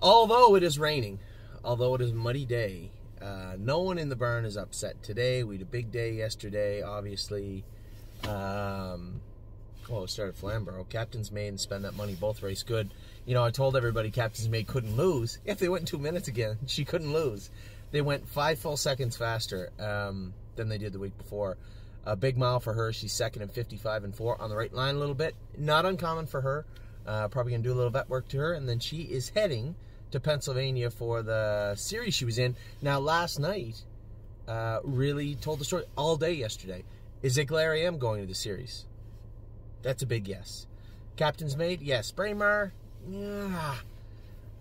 although it is raining, although it is a muddy day, no one in the barn is upset today. We had a big day yesterday, obviously. It started Flamborough. Captain's Made and Spend That Money both race good. You know, I told everybody Captain's Made couldn't lose. If they went in 2 minutes again, she couldn't lose. They went 5 full seconds faster than they did the week before. A big mile for her. She's second in 55 and 4 on the right line a little bit. Not uncommon for her. Probably going to do a little vet work to her. And then she is heading to Pennsylvania for the series she was in. Now, last night, really told the story all day yesterday. Is Iglariam going to the series? That's a big yes. Captain's Made? Yes. Braemar? Yeah.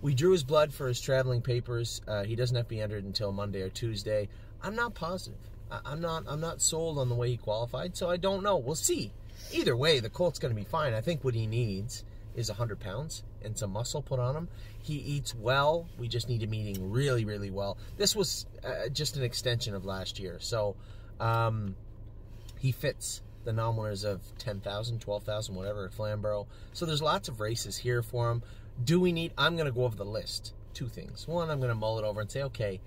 We drew his blood for his traveling papers. He doesn't have to be entered until Monday or Tuesday. I'm not positive. I'm not sold on the way he qualified, so I don't know. We'll see. Either way, the colt's going to be fine. I think what he needs is 100 pounds and some muscle put on him. He eats well. We just need him eating really, really well. This was just an extension of last year. So he fits the non-winners of 10,000, 12,000, whatever at Flamborough. So there's lots of races here for him. Do we need... I'm going to go over the list. 2 things. One, I'm going to mull it over and say, okay,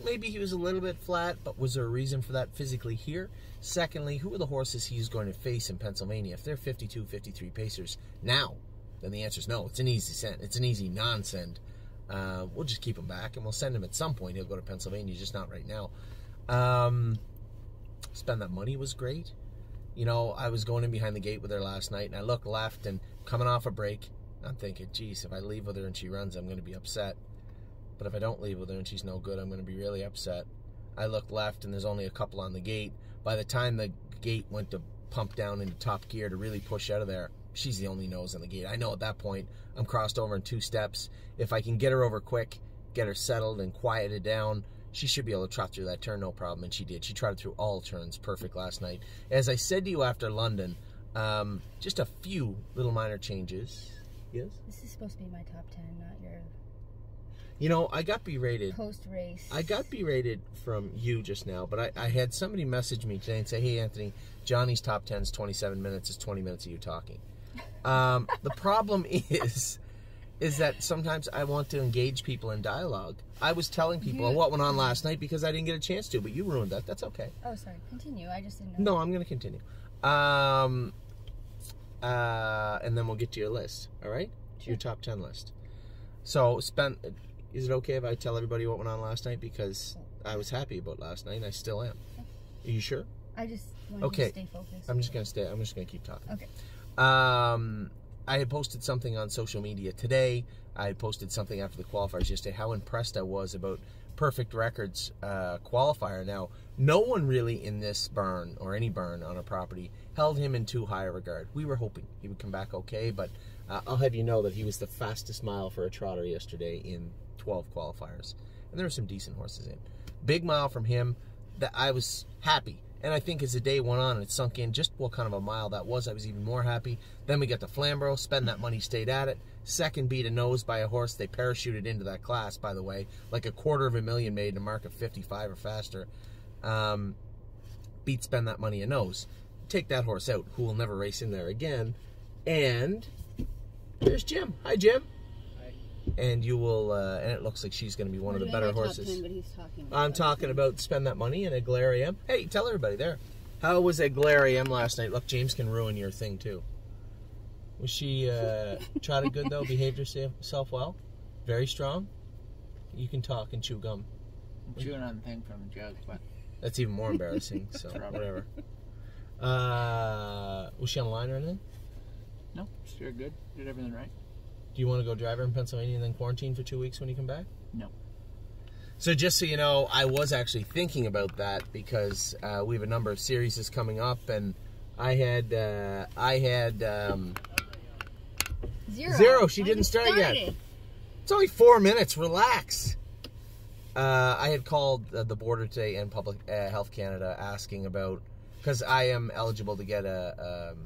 maybe he was a little bit flat, but was there a reason for that physically here? Secondly, who are the horses he's going to face in Pennsylvania? If they're 52, 53 pacers now, then the answer is no. It's an easy send. It's an easy non-send. We'll just keep him back, and we'll send him at some point. He'll go to Pennsylvania, just not right now. Spend That Money was great. You know, I was going in behind the gate with her last night, and I look left, and coming off a break, I'm thinking, geez, if I leave with her and she runs, I'm going to be upset. But if I don't leave with her and she's no good, I'm going to be really upset. I looked left, and there's only a couple on the gate. By the time the gate went to pump down into top gear to really push out of there, she's the only nose on the gate. I know at that point, I'm crossed over in 2 steps. If I can get her over quick, get her settled and quieted down, she should be able to trot through that turn, no problem, and she did. She trotted through all turns perfect last night. As I said to you after London, just a few little minor changes. Yes? This is supposed to be my top 10, not your... You know, I got berated. Post-race. I got berated from you just now, but I had somebody message me today and say, hey, Anthony, Johnny's top 10 is 27 minutes. It's 20 minutes of you talking. The problem is that sometimes I want to engage people in dialogue. I was telling people what went on last night because I didn't get a chance to, but you ruined that. That's okay. Oh, sorry. Continue. I just didn't know. No, I'm going to continue. And then we'll get to your list, all right? Sure. Your top 10 list. So, is it okay if I tell everybody what went on last night? Because I was happy about last night, and I still am. Are you sure? I just want to stay focused. I'm just going to keep talking. Okay. I had posted something on social media today. I had posted something after the qualifiers yesterday, how impressed I was about Perfect Records qualifier. Now, no one really in this barn, or any barn on a property, held him in too high a regard. We were hoping he would come back okay, but I'll have you know that he was the fastest mile for a trotter yesterday in 12 qualifiers. And there were some decent horses in. Big mile from him. That I was happy. And I think as the day went on and it sunk in just what kind of a mile that was, I was even more happy. Then we got to Flamborough. Spend That Money stayed at it. Second beat a nose by a horse. They parachuted into that class, by the way. Like $250,000 made a mark of 55 or faster. Beat Spend That Money a nose. Take that horse out, who will never race in there again. And there's Jim. Hi, Jim. And you will, and it looks like she's going to be one of the better horses. 10, but he's talking about I'm talking about Spend That Money and Iglariam. Hey, tell everybody there. How was Iglariam last night? Look, James can ruin your thing too. Was she trotted good though? Behaved herself well? Very strong? You can talk and chew gum. I'm chewing on the thing from the jug, but that's even more embarrassing. So whatever. Was she on the line or anything? No, she's very good. Did everything right. Do you want to go drive her in Pennsylvania and then quarantine for 2 weeks when you come back? No. So just so you know, I was actually thinking about that because we have a number of series coming up, and I had zero. She didn't start yet. It's only 4 minutes. Relax. I had called the border today and Public Health Canada asking about, because I am eligible to get a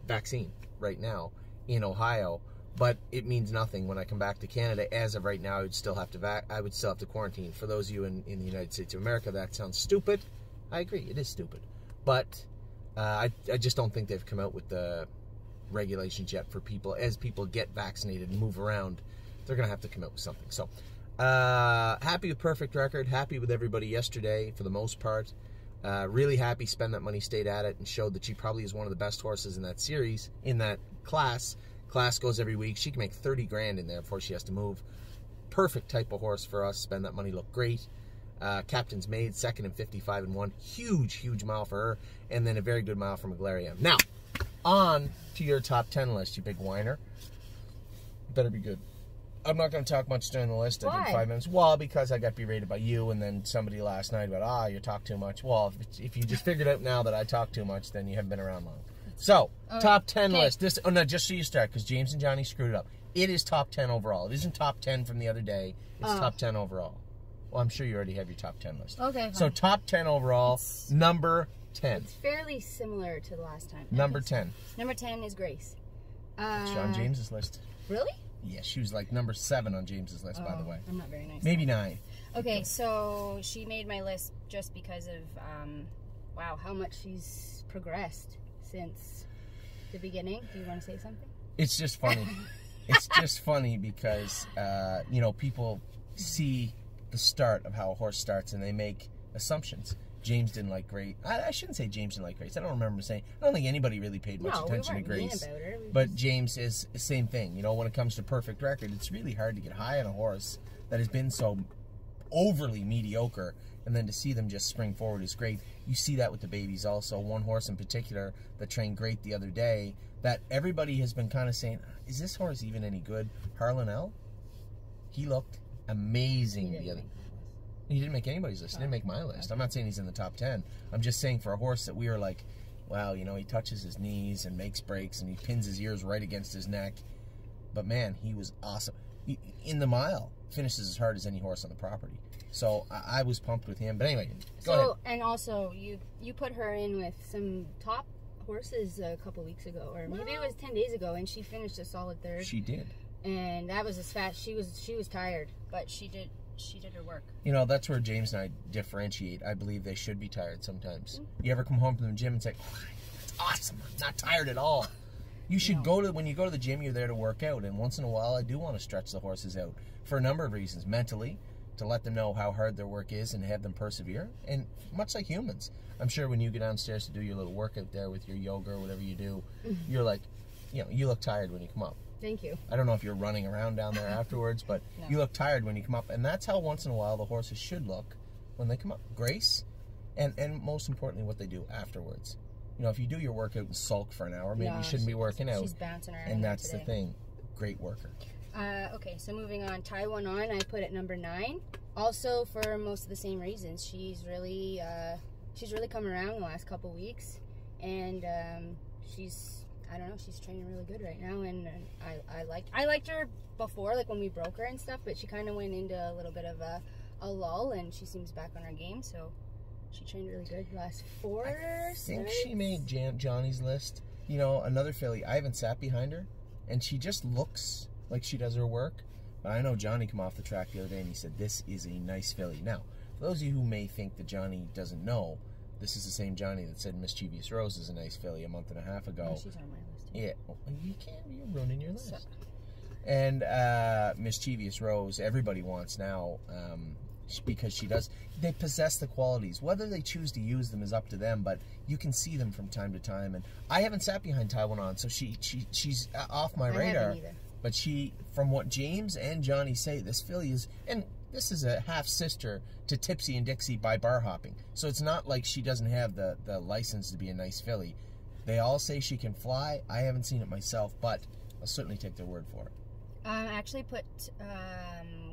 vaccine right now in Ohio, but it means nothing when I come back to Canada. As of right now, I would still have to quarantine. For those of you in the United States of America, that sounds stupid. I agree, it is stupid, but I just don't think they've come out with the regulations yet for people. As people get vaccinated and move around, they're going to have to come out with something. So, happy with perfect record. Happy with everybody yesterday for the most part. Really happy Spend That Money stayed at it and showed that she probably is one of the best horses in that series, in that class. Class goes every week. She can make 30 grand in there before she has to move. Perfect type of horse for us. Spend That Money looked great. Captain's Maid, second and 55 and 1. Huge mile for her. And then a very good mile for Maglarium. Now, on to your top 10 list, you big whiner. Better be good. I'm not going to talk much during the list. I did 5 minutes. Well, because I got berated by you and then somebody last night about, you talk too much. Well, if you just figured out now that I talk too much, then you haven't been around long. So, top 10 list. This, no, just so you start, because James and Johnny screwed it up. It is top 10 overall. It isn't top 10 from the other day. It's top 10 overall. Well, I'm sure you already have your top 10 list. Okay, fine. So, top 10 overall, number 10. It's fairly similar to the last time. Number 10. Number 10 is Grace. It's on James's list. Really? Yeah, she was like number 7 on James's list, by the way. I'm not very nice. Maybe 9. Okay, so she made my list just because of, wow, how much she's progressed since the beginning. Do you want to say something? It's just funny. It's just funny because, you know, people see the start of how a horse starts and they make assumptions. James didn't like Grace. I shouldn't say James didn't like Grace. I don't remember saying. I don't think anybody really paid much attention to Grace. About her. But James is the same thing. You know, when it comes to perfect record, it's really hard to get high on a horse that has been so overly mediocre, and then to see them just spring forward is great. You see that with the babies also. One horse in particular that trained great the other day that everybody has been kind of saying, is this horse even any good? Harlan L. He looked amazing the other day. He didn't make anybody's list. He didn't make my list. I'm not saying he's in the top 10. I'm just saying for a horse that we were like, wow, you know, he touches his knees and makes breaks and he pins his ears right against his neck. But man, he was awesome. In the mile, finishes as hard as any horse on the property. So I was pumped with him. But anyway, go ahead. And also, you put her in with some top horses a couple weeks ago, or maybe it was 10 days ago, and she finished a solid third. She did. And that was as fast. She was tired, but she did her work. You know, that's where James and I differentiate. I believe they should be tired sometimes. You ever come home from the gym and say, oh, that's awesome, I'm not tired at all. You should go to, when you go to the gym, you're there to work out, and once in a while I do want to stretch the horses out for a number of reasons. Mentally, to let them know how hard their work is and have them persevere, and much like humans. I'm sure when you go downstairs to do your little workout there with your yoga or whatever you do, you're like, you know, you look tired when you come up. Thank you. I don't know if you're running around down there afterwards, but no. You look tired when you come up. And that's how once in a while the horses should look when they come up. Grace, and most importantly, what they do afterwards. You know, if you do your workout and sulk for an hour, maybe you shouldn't be working out. She's bouncing around. And that's the thing. Great worker. Okay, so moving on. Taiwan on, I put at number 9. Also for most of the same reasons. She's really come around the last couple weeks. And I don't know, she's training really good right now, and I liked her before, like when we broke her and stuff, but she kind of went into a little bit of a lull, and she seems back on her game, so she trained really good the last 4 I think she made Johnny's list. You know, another filly, I haven't sat behind her, and she just looks like she does her work, but I know Johnny came off the track the other day, and he said, this is a nice filly. Now, for those of you who may think that Johnny doesn't know, this is the same Johnny that said Mischievous Rose is a nice filly a month and a half ago. Oh, she's on my list. Yeah, well, you're ruining your list. And Mischievous Rose, everybody wants now, because she does. They possess the qualities. Whether they choose to use them is up to them, but you can see them from time to time. And I haven't sat behind Taiwan on, so she's off my radar. Haven't either. But from what James and Johnny say, this filly is, and this is a half-sister to Tipsy and Dixie by bar hopping. So it's not like she doesn't have the license to be a nice filly. They all say she can fly. I haven't seen it myself, but I'll certainly take their word for it. I actually put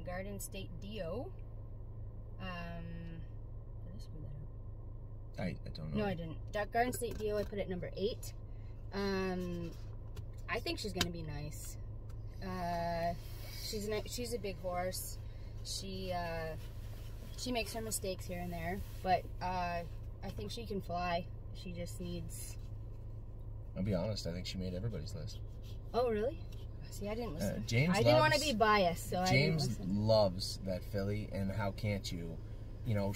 Garden State Dio. Did I screw that up? I don't know. No, I didn't. Garden State Dio, I put it number 8. I think she's going to be nice. She's a big horse. She makes her mistakes here and there, but I think she can fly. She just needs... I'll be honest, I think she made everybody's list. Oh, really? See, I didn't listen. I didn't want to be biased, so James I didn't listen. loves that filly, and how can't you? You know,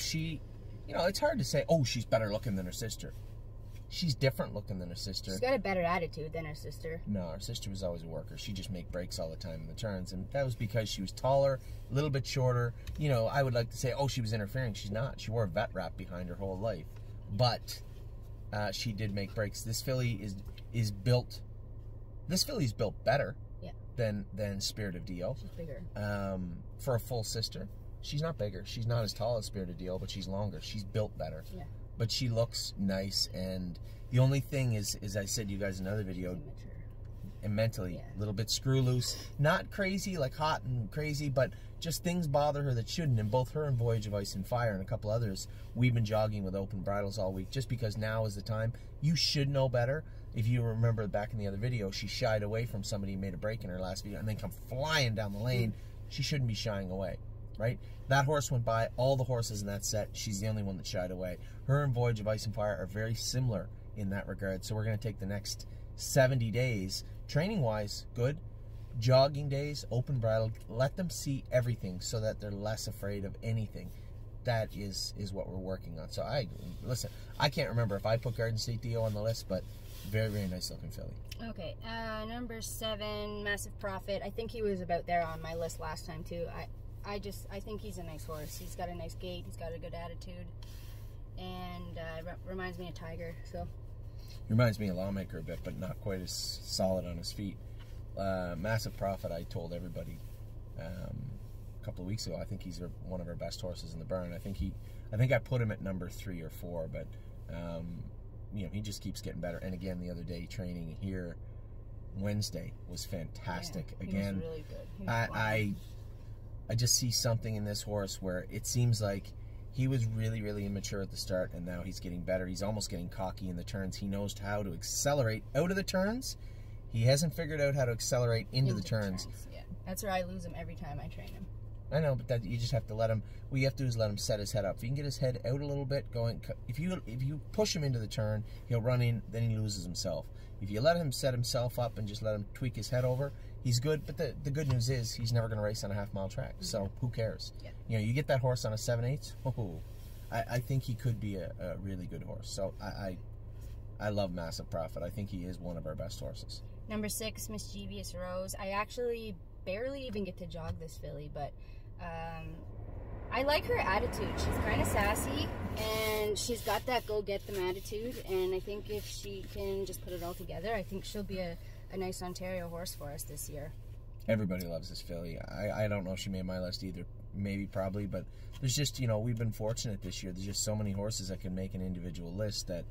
it's hard to say, oh, she's better looking than her sister. she's different looking than her sister. She's got a better attitude than her sister. No, her sister was always a worker. She just make breaks all the time in the turns, and that was because she was taller, a little bit shorter. You know, I would like to say, oh, she was interfering. She's not. She wore a vet wrap behind her whole life, but she did make breaks. This filly is built. This filly's built better than Spirit of Dio. She's bigger. For a full sister, she's not bigger. She's not as tall as Spirit of Dio, but she's longer. She's built better. Yeah. But she looks nice, and the only thing is I said to you guys in another video, and mentally, a little bit screw loose. Not crazy, like hot and crazy, but just things bother her that shouldn't. And both her and Voyage of Ice and Fire and a couple others, we've been jogging with open bridles all week, just because now is the time. You should know better. If you remember back in the other video, she shied away from somebody who made a break in her last video and then come flying down the lane. She shouldn't be shying away, right? That horse went by all the horses in that set. She's the only one that shied away. Her and Voyage of Ice and Fire are very similar in that regard. So we're going to take the next 70 days, training-wise, good. Jogging days, open bridle, let them see everything so that they're less afraid of anything. That is what we're working on. So listen, I can't remember if I put Garden State Dio on the list, but very, very nice looking filly. Okay, number 7, Massive Profit. I think he was about there on my list last time too. I think he's a nice horse. He's got a nice gait. He's got a good attitude, and reminds me of Tiger. So he reminds me of Lawmaker a bit, but not quite as solid on his feet. Massive Profit. I told everybody a couple of weeks ago. I think he's one of our best horses in the burn. I think I put him at number 3 or 4, but you know, he just keeps getting better. And again, the other day training here Wednesday was fantastic. Yeah, again, he was really good. I just see something in this horse where it seems like he was really, really immature at the start, and now he's getting better. He's almost getting cocky in the turns. He knows how to accelerate out of the turns. He hasn't figured out how to accelerate into the turns. Yeah, that's where I lose him every time I train him. I know, but that you just have to let him. What you have to do is let him set his head up. If you can get his head out a little bit, if you push him into the turn, he'll run in. Then he loses himself. If you let him set himself up and just let him tweak his head over, he's good. But the good news is he's never going to race on a half-mile track. So who cares? Yeah. You know, you get that horse on a 7/8. Oh, I think he could be a really good horse. So I love Massive Profit. I think he is one of our best horses. Number 6, Mischievous Rose. I actually barely even get to jog this filly, but I like her attitude. She's kind of sassy, and she's got that go-get-them attitude, and I think if she can just put it all together, I think she'll be a nice Ontario horse for us this year. Everybody loves this filly. I don't know if she made my list either. Maybe, probably, but there's just, you know, we've been fortunate this year. There's just so many horses that can make an individual list that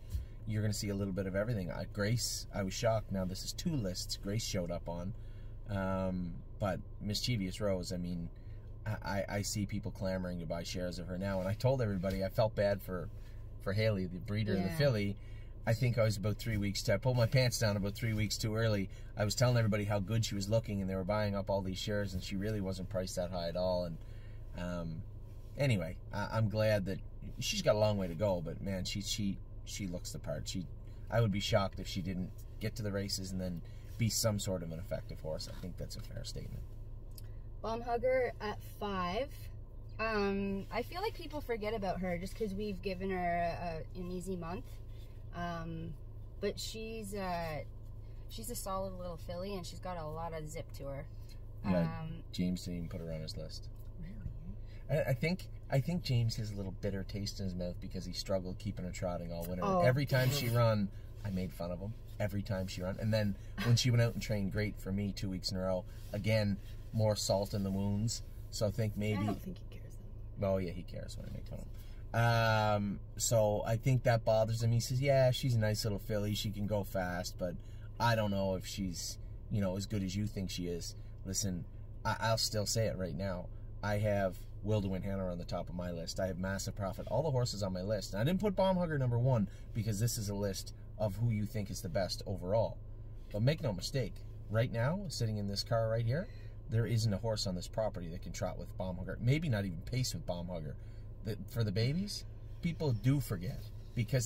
you're going to see a little bit of everything. Grace, I was shocked. Now this is 2 lists Grace showed up on. But Mischievous Rose, I mean, I see people clamoring to buy shares of her now. And I told everybody I felt bad for Haley, the breeder of the filly. I think I was about 3 weeks I pulled my pants down about 3 weeks too early. I was telling everybody how good she was looking, and they were buying up all these shares, and she really wasn't priced that high at all. And anyway, I'm glad that she's got a long way to go, but man, she looks the part. I would be shocked if she didn't get to the races and then be some sort of an effective horse. I think that's a fair statement. Bomb Hugger at 5. I feel like people forget about her just because we've given her an easy month. But she's a solid little filly, and she's got a lot of zip to her. Yeah, James didn't even put her on his list. Really? I think James has a little bitter taste in his mouth because he struggled keeping her trotting all winter. Oh. Every time she run, I made fun of him. Every time she run. And then when she went out and trained great for me 2 weeks in a row, again, more salt in the wounds. So I think maybe... I don't think he cares, though. Oh, yeah, he cares when I make fun of him. So I think that bothers him. He says, yeah, she's a nice little filly. She can go fast, but I don't know if she's, you know, as good as you think she is. Listen, I'll still say it right now. I have Will to Win Hannah on the top of my list. I have Massive Profit. All the horses on my list. And I didn't put Bomb Hugger number 1 because this is a list of who you think is the best overall. But make no mistake, right now, sitting in this car right here, there isn't a horse on this property that can trot with Bomb Hugger. Maybe not even pace with Bomb Hugger. For the babies, people do forget.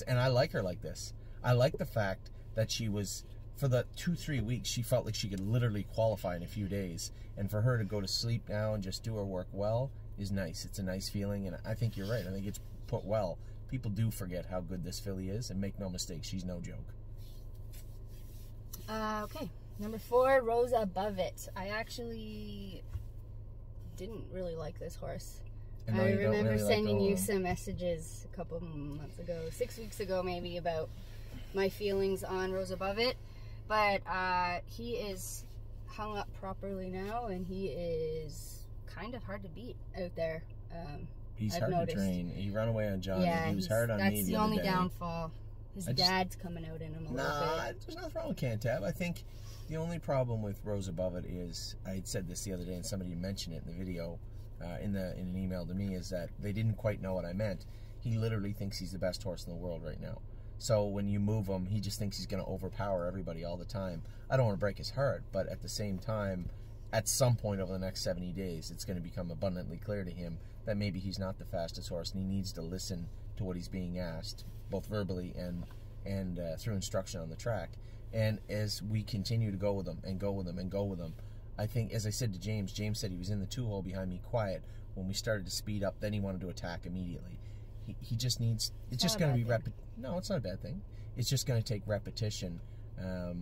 And I like her like this. I like the fact that she was, for the 2-3 weeks, she felt like she could literally qualify in a few days. And for her to go to sleep now and just do her work well is nice. It's a nice feeling, and I think you're right. I think it's put well people do forget how good this filly is, and make no mistake, she's no joke. Okay, number 4, Rose Above It. I actually didn't really like this horse. I remember sending you some messages a couple months ago, 6 weeks ago maybe, about my feelings on Rose Above It. But he is hung up properly now, and he is kind of hard to beat out there. He's I've hard noticed. to train. He ran away on Johnny. Yeah, He was hard on me that's the the other only day. downfall. His dad's coming out in him a little bit. There's nothing wrong with Cantab. I think the only problem with Rose Above It is, I had said this the other day, and somebody mentioned it in the video, in an email to me, is that they didn't quite know what I meant. He literally thinks he's the best horse in the world right now. So when you move him, he just thinks he's going to overpower everybody all the time. I don't want to break his heart, but at the same time, at some point over the next 70 days, it's going to become abundantly clear to him that maybe he's not the fastest horse, and he needs to listen to what he's being asked, both verbally and through instruction on the track. And as we continue to go with him and go with him and go with him, I think, as I said to James said he was in the 2-hole behind me quiet. When we started to speed up, then he wanted to attack immediately. He just needs, it's just going to be no, it's not a bad thing. It's just going to take repetition.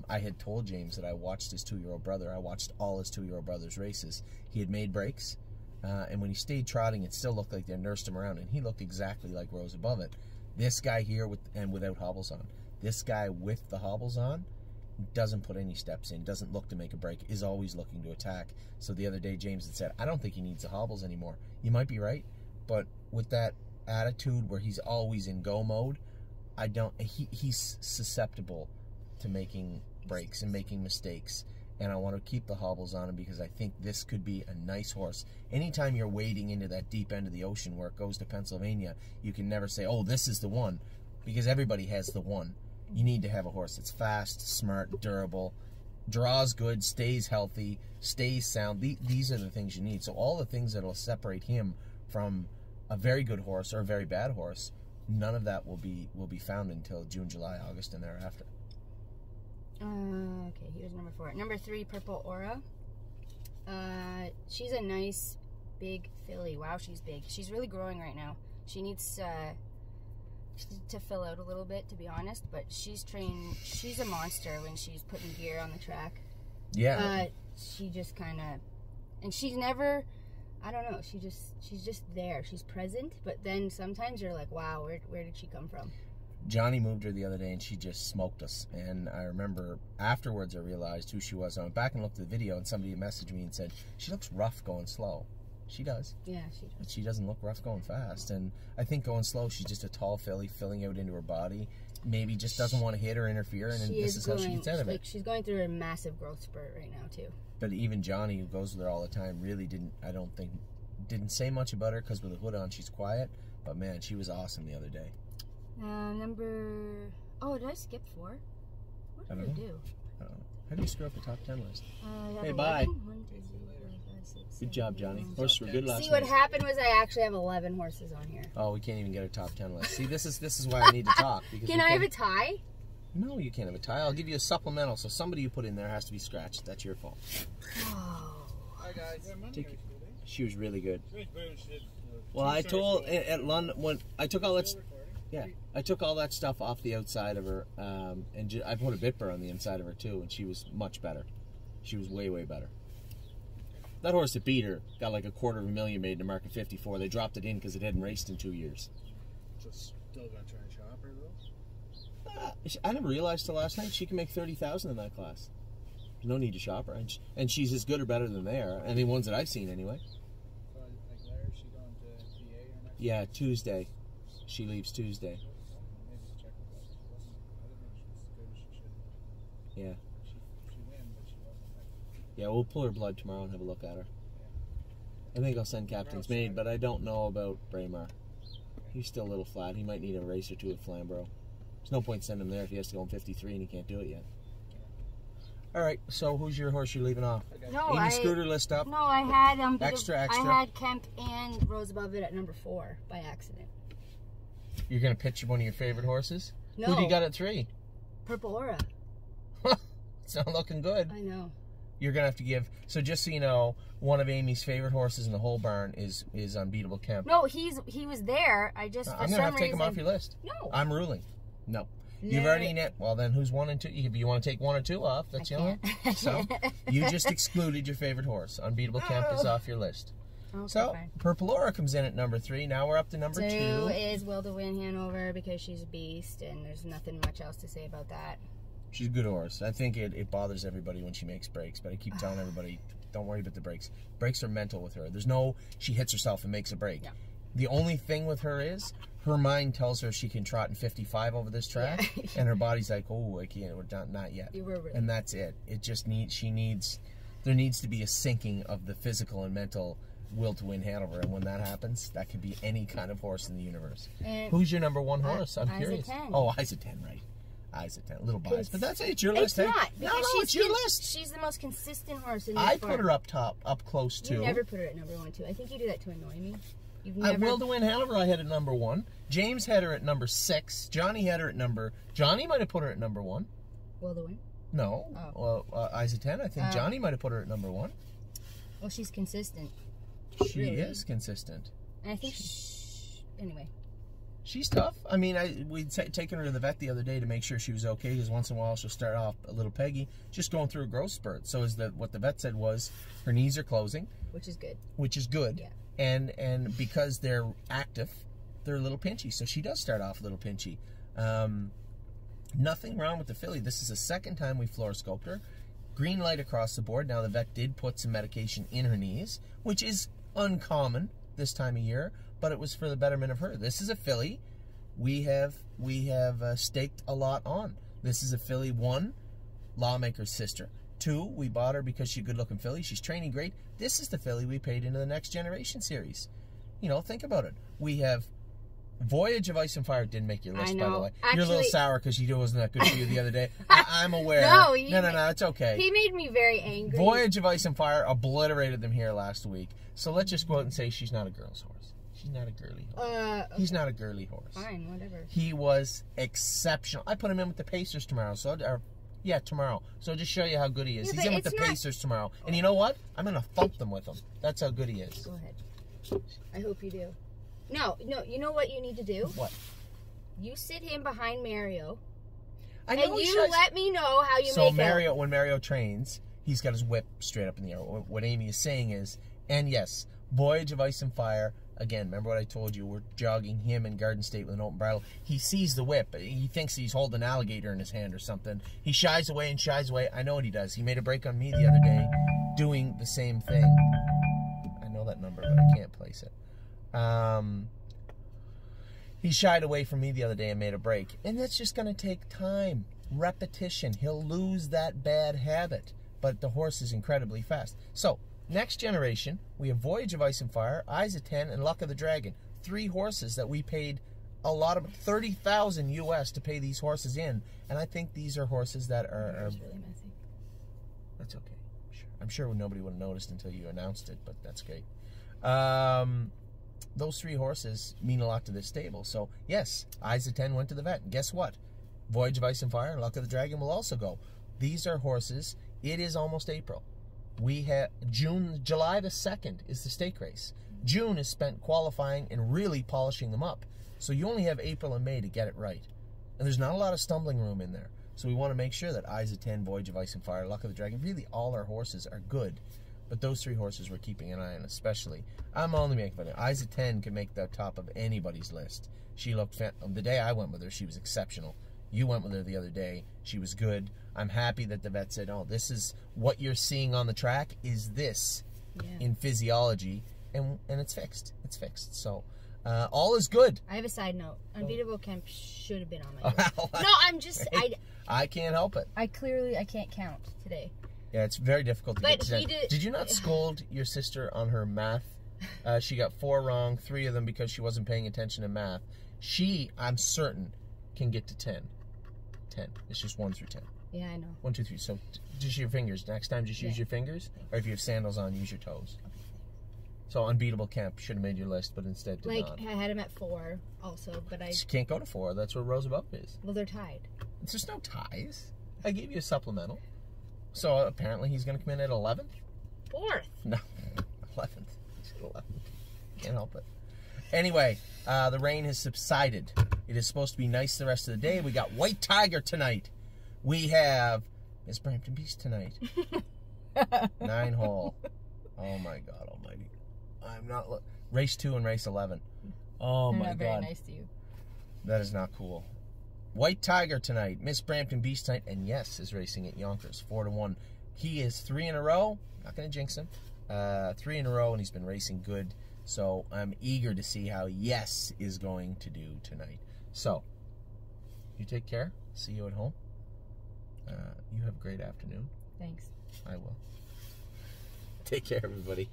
I had told James that I watched his 2-year-old brother. I watched all his 2-year-old brother's races. He had made breaks, and when he stayed trotting, it still looked like they nursed him around, and he looked exactly like Rose Above It. This guy here, without hobbles on. This guy with the hobbles on doesn't put any steps in, doesn't look to make a break, is always looking to attack. So the other day, James had said, I don't think he needs the hobbles anymore. You might be right, but with that attitude where he's always in go mode, he's susceptible to making breaks and making mistakes, and I want to keep the hobbles on him because I think this could be a nice horse. Anytime you're wading into that deep end of the ocean where it goes to Pennsylvania, you can never say, oh, this is the one, because everybody has the one. You need to have a horse that's fast, smart, durable, draws good, stays healthy, stays sound. These are the things you need. So all the things that will separate him from a very good horse or a very bad horse, none of that will be found until June, July, August, and thereafter. Okay, here's number 4. Number 3, Purple Aura. She's a nice, big filly. Wow, she's big. She's really growing right now. She needs to fill out a little bit, to be honest, but she's trained. She's a monster when she's putting gear on the track. Yeah. She just kind of, and she's never, I don't know, she's just there. She's present, but then sometimes you're like, wow, where did she come from? Johnny moved her the other day, and she just smoked us. And I remember afterwards I realized who she was. I went back and looked at the video, and somebody messaged me and said, she looks rough going slow. She does. Yeah, she does. But she doesn't look rough going fast. And I think going slow, she's just a tall filly filling out into her body. Maybe just doesn't want to hit or interfere, and this is how she gets out of it. She's going through a massive growth spurt right now, too. But even Johnny, who goes with her all the time, really didn't say much about her, because with the hood on, she's quiet. But man, she was awesome the other day. Oh, did I skip 4? What did I do? I don't know. How do you screw up the top 10 list? Hey, bye. 1, 2, 3, 4, 5, 6, 7, Good job, Johnny. 8, 9, Horses were good last night. See, what happened was I actually have 11 horses on here. Oh, we can't even get a top 10 list. See, this is why I need to talk. Because Can I have a tie? No, you can't have a tie. I'll give you a supplemental, so somebody you put in there has to be scratched. That's your fault. Oh. Hi guys. She was really good. Well, I told at London when I took all that. Yeah, I took all that stuff off the outside of her, and I put a bit burr on the inside of her too, and she was much better. She was way, way better. That horse that beat her got like $250,000 made in the market 54. They dropped it in because it hadn't raced in 2 years. So still gonna try and shop her though? I never realized till last night she can make $30,000 in that class. No need to shop her, and she's as good or better than they are, and the ones that I've seen anyway. So like Claire, she going to PA or next? Yeah, Tuesday. She leaves Tuesday. Maybe check with that. I didn't think she was as good as she should. Yeah. She win, but she wasn't like. Yeah, we'll pull her blood tomorrow and have a look at her. I think I'll send Captain's Maid, but I don't know about Braemar. He's still a little flat. He might need a race or two at Flamborough. There's no point sending him there if he has to go in 53 and he can't do it yet. All right, so who's your horse you're leaving off? No, Amy Scooter list up. No, I had Extra. I had Kemp and Rose Above It at number 4 by accident. You're gonna pitch one of your favorite horses? No. Who do you got at 3? Purple Aura. It's not looking good. I know. You're going to have to give... So just so you know, one of Amy's favorite horses in the whole barn is Unbeatable Kemp. No, he was there. I just, for I'm going to have to take him off your list. No. I'm ruling. No. You've already... Well, then who's 1 and 2? You want to take 1 or 2 off? That's the only... So, you just excluded your favorite horse. Unbeatable Kemp is off your list. Okay, So, fine. Purple comes in at number 3. Now we're up to number 2. 2 is Will to Win Hanover because she's a beast, and there's nothing much else to say about that. She's a good horse. I think it bothers everybody when she makes breaks, but I keep telling everybody, don't worry about the breaks. Breaks are mental with her. There's no, she hits herself and makes a break. Yeah. The only thing with her is, her mind tells her she can trot in 55 over this track, Yeah. and her body's like, oh, I can't, we're not yet. You were really... And that's it. It just there needs to be a syncing of the physical and mental will to win Hanover, and when that happens, that could be any kind of horse in the universe. And who's your number 1 horse? I'm Eyes curious. of 10. Oh, Eyes of 10, right. Eyes of 10. A little biased, but that's it. It's your list. It's not. Hey? No, Because it's your list. She's the most consistent horse in this I barn. put her up top, up close too. You never put her at number 1, too. I think you do that to annoy me. You've never... Will to Win Hanover, I had at number 1. James had her at number 6. Johnny had her at number... Johnny might have put her at number 1. Will to Win? No. Oh. Eyes of 10, I think Johnny might have put her at number 1. Well, she's consistent. She Really? is consistent. And I think anyway. She's tough. I mean, we'd taken her to the vet the other day to make sure she was okay, because once in a while she'll start off a little peggy, just going through a growth spurt. So what the vet said was her knees are closing. Which is good. Which is good. Yeah. And because they're active, they're a little pinchy. So she does start off a little pinchy. Nothing wrong with the filly. This is the second time we floor scoped her. Green light across the board. Now the vet did put some medication in her knees, which is uncommon this time of year, but it was for the betterment of her. This is a filly we have staked a lot on. This is a filly, 1, Lawmaker's sister. 2, we bought her because she's a good-looking filly. She's training great. This is the filly we paid into the Next Generation series. You know, think about it. We have Voyage of Ice and Fire. Didn't make your list, I know. by the way. Actually, you're a little sour because she wasn't that good for you the other day. I'm aware. No, it's okay. He made me very angry. Voyage of Ice and Fire obliterated them here last week. So let's just go out and say she's not a girl's horse. She's not a girly horse. Okay. He's not a girly horse. Fine, whatever. He was exceptional. I put him in with the Pacers tomorrow. Tomorrow. So just show you how good he is. Yeah, He's in with the Pacers tomorrow. And you know what? I'm going to thump them with him. That's how good he is. Go ahead. I hope you do. No, you know what you need to do? What? You sit him behind Mario. I know and you let me know how you so make Mario, when Mario trains, he's got his whip straight up in the air. What Amy is saying is, and yes, Voyage of Ice and Fire, again, remember what I told you, we're jogging him in Garden State with an open bridle. He sees the whip. He thinks he's holding an alligator in his hand or something. He shies away and shies away. I know what he does. He made a break on me the other day doing the same thing. I know that number, but I can't place it. He shied away from me the other day and made a break. And that's just going to take time. Repetition. He'll lose that bad habit. But the horse is incredibly fast. So, Next Generation, we have Voyage of Ice and Fire, Eyes of 10, and Luck of the Dragon. 3 horses that we paid a lot of $30,000 US to pay these horses in. And I think these are horses that are It's really messy. That's okay. I'm sure nobody would have noticed until you announced it, but that's great. Those 3 horses mean a lot to this stable. So, yes, Eyes of 10 went to the vet. And guess what? Voyage of Ice and Fire and Luck of the Dragon will also go. These are horses. It is almost April. We have July the 2nd is the stake race. June is spent qualifying and really polishing them up. So you only have April and May to get it right. And there's not a lot of stumbling room in there. So we want to make sure that Eyes of 10, Voyage of Ice and Fire, Luck of the Dragon, really all our horses are good. But those 3 horses we're keeping an eye on, especially. I'm only making fun of it. Eyes of 10 can make the top of anybody's list. She looked the day I went with her, she was exceptional. You went with her the other day. She was good. I'm happy that the vet said, oh, this is what you're seeing on the track is this in physiology. And it's fixed. It's fixed. So all is good. I have a side note. Unbeatable Kemp should have been on my list. Well, No, I'm just... I can't help it. I can't count today. Yeah, it's very difficult to But get to he that. Did you not scold your sister on her math? She got 4 wrong, 3 of them because she wasn't paying attention to math. She, I'm certain, can get to 10. 10. It's just 1 through 10. Yeah, I know. 1, 2, 3. So just your fingers. Next time, just use your fingers. Or if you have sandals on, use your toes. So Unbeatable Kemp should have made your list, but instead did not. I had him at 4 also, but I... She can't go to 4. That's where Roosevelt is. Well, they're tied. There's no ties. I gave you a supplemental. So apparently he's going to come in at 11th? 4th. No, 11th. He said 11th. Can't help it. Anyway, the rain has subsided. It is supposed to be nice the rest of the day. We got White Tiger tonight. We have Miss Brampton Beast tonight. 9-hole. Oh my God Almighty! I'm not race 2 and race 11. Oh They're my not God! very nice to you. That is not cool. White Tiger tonight. Miss Brampton Beast tonight, and yes, is racing at Yonkers 4-1. He is 3 in a row. Not going to jinx him. 3 in a row, and he's been racing good. So I'm eager to see how Yes is going to do tonight. So, you take care. See you at home. You have a great afternoon. Thanks. I will. Take care, everybody.